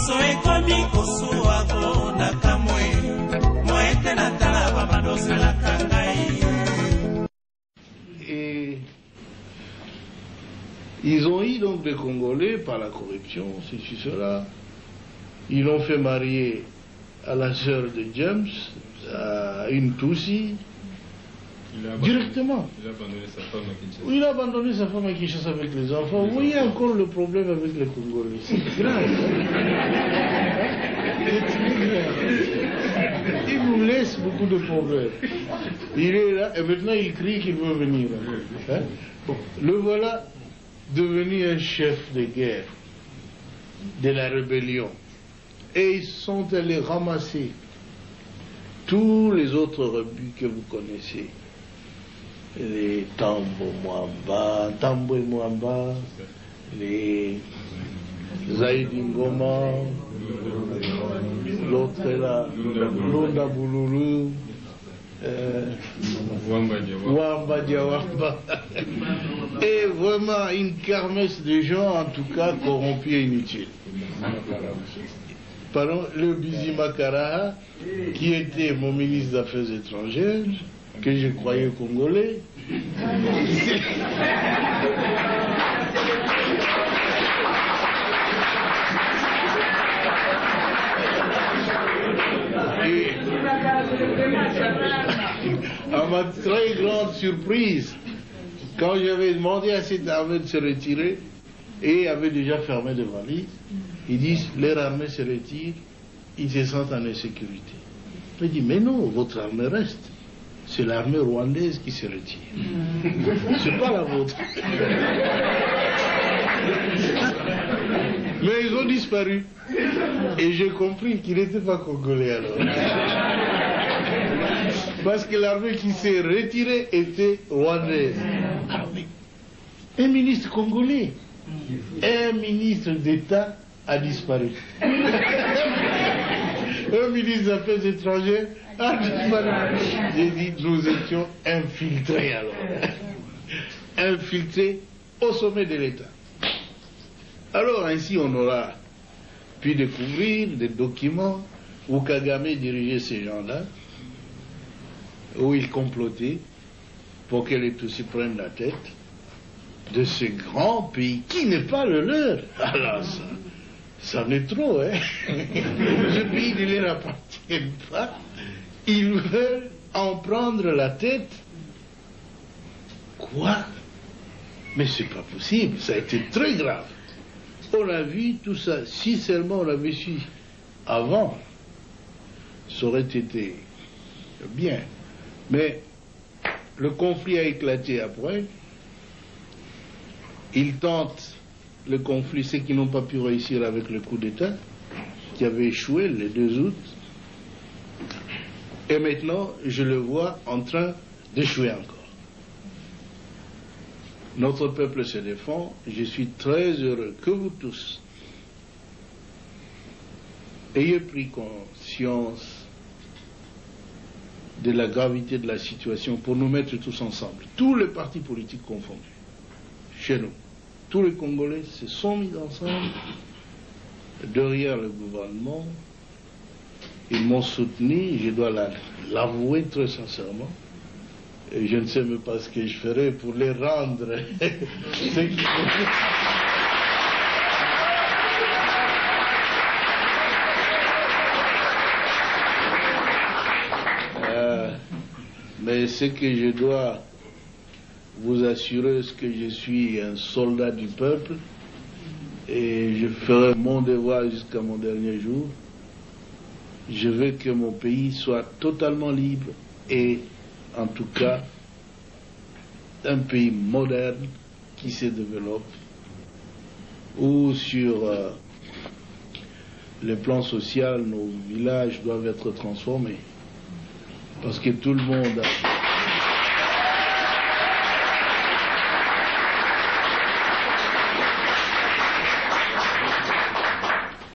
Et ils ont eu donc des Congolais par la corruption, ceci, cela. Ils l'ont fait marier à la sœur de James, à une Tutsi, directement. Il a abandonné sa femme à Kinshasa. Oui, il a abandonné sa femme à Kinshasa avec les enfants. Vous voyez encore le problème avec les Congolais. C'est grave. C'est très grave. Il nous laisse beaucoup de problèmes. Il est là et maintenant il crie qu'il veut venir. Hein? Bon, le voilà devenu un chef de guerre de la rébellion. Et ils sont allés ramasser tous les autres rebuts que vous connaissez. Les Tambo Mwamba, les Zaïdi Ngoma, l'autre est là, Lunda Boululu, Wamba Diawamba. Et vraiment une kermesse de gens, en tout cas, corrompus et inutiles. Pardon, le Bizi Makara, qui était mon ministre des Affaires étrangères, que je croyais congolais. Et à ma très grande surprise, quand j'avais demandé à cette armée de se retirer, et avait déjà fermé des valises, ils disent, leur armée se retire, ils se sentent en insécurité. Je dis, mais non, votre armée reste. C'est l'armée rwandaise qui se retire. C'est pas la vôtre. Mais ils ont disparu. Et j'ai compris qu'ils n'étaient pas congolais alors. Parce que l'armée qui s'est retirée était rwandaise. Ah oui. Un ministre congolais, un ministre d'État a disparu. Un ministre des Affaires étrangères a disparu. J'ai dit, nous étions infiltrés alors. Infiltrés au sommet de l'État. Alors ainsi on aura pu découvrir des documents où Kagame dirigeait ces gens-là, où il complotait pour que les Tutsis prennent la tête de ce grand pays qui n'est pas le leur. Alors ça en est trop, hein. Ce pays ne leur appartient pas. Ils veulent en prendre la tête. Quoi? Mais c'est pas possible, ça a été très grave. On a vu tout ça, si seulement on l'avait su avant, ça aurait été bien. Mais le conflit a éclaté après. Ils tentent le conflit, ceux qui n'ont pas pu réussir avec le coup d'État, qui avait échoué le 2 août. Et maintenant, je le vois en train d'échouer encore. Notre peuple se défend. Je suis très heureux que vous tous ayez pris conscience de la gravité de la situation pour nous mettre tous ensemble, tous les partis politiques confondus, chez nous. Tous les Congolais se sont mis ensemble derrière le gouvernement. Ils m'ont soutenu, je dois l'avouer très sincèrement. Et je ne sais même pas ce que je ferai pour les rendre. Mais ce que je dois vous assurer, c'est que je suis un soldat du peuple et je ferai mon devoir jusqu'à mon dernier jour. Je veux que mon pays soit totalement libre et en tout cas un pays moderne qui se développe, où sur le plan social nos villages doivent être transformés parce que tout le monde a